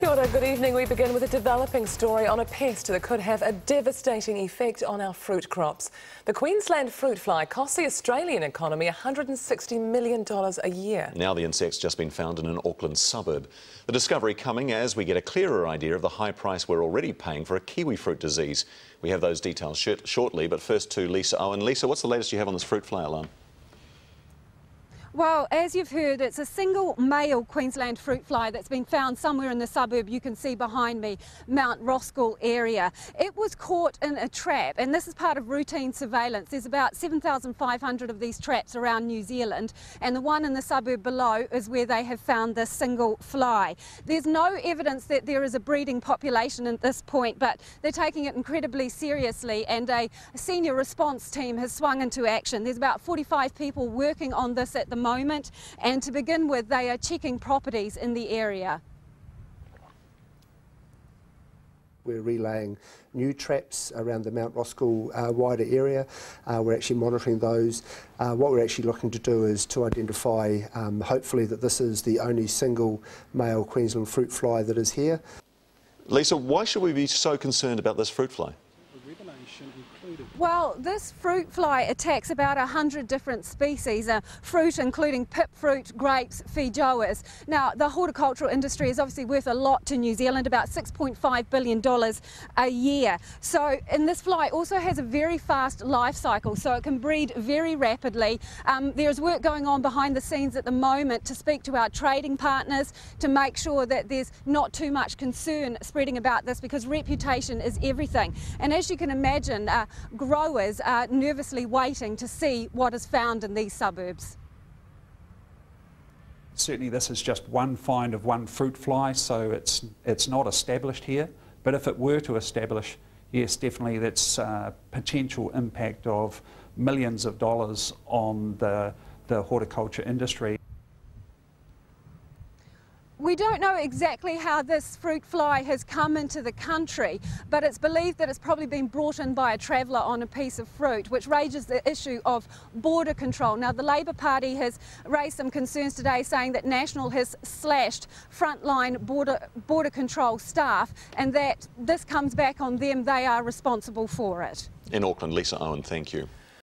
Kia ora, good evening. We begin with a developing story on a pest that could have a devastating effect on our fruit crops. The Queensland fruit fly costs the Australian economy $160 million a year. Now the insect's just been found in an Auckland suburb. The discovery coming as we get a clearer idea of the high price we're already paying for a kiwi fruit disease. We have those details shortly, but first to Lisa Owen. Lisa, what's the latest you have on this fruit fly alarm? Well, as you've heard, it's a single male Queensland fruit fly that's been found somewhere in the suburb you can see behind me, Mt Roskill area. It was caught in a trap, and this is part of routine surveillance. There's about 7,500 of these traps around New Zealand, and the one in the suburb below is where they have found this single fly. There's no evidence that there is a breeding population at this point, but they're taking it incredibly seriously, and a senior response team has swung into action. There's about 45 people working on this at the moment, and to begin with, they are checking properties in the area. We're relaying new traps around the Mt Roskill wider area. We're actually monitoring those. What we're actually looking to do is to identify, hopefully, that this is the only single male Queensland fruit fly that is here. Lisa, why should we be so concerned about this fruit fly? Well, this fruit fly attacks about 100 different species, fruit including pip fruit, grapes, feijoas. Now, the horticultural industry is obviously worth a lot to New Zealand, about $6.5 billion a year. And this fly also has a very fast life cycle, so it can breed very rapidly. There's work going on behind the scenes at the moment to speak to our trading partners to make sure that there's not too much concern spreading about this, because reputation is everything. And as you can imagine, growers are nervously waiting to see what is found in these suburbs. Certainly this is just one find of one fruit fly, so it's not established here, but if it were to establish, yes, definitely that's potential impact of millions of dollars on the horticulture industry. We don't know exactly how this fruit fly has come into the country, but it's believed that it's probably been brought in by a traveller on a piece of fruit, which raises the issue of border control. Now, the Labor Party has raised some concerns today, saying that National has slashed frontline border control staff, and that this comes back on them. They are responsible for it. In Auckland, Lisa Owen, thank you.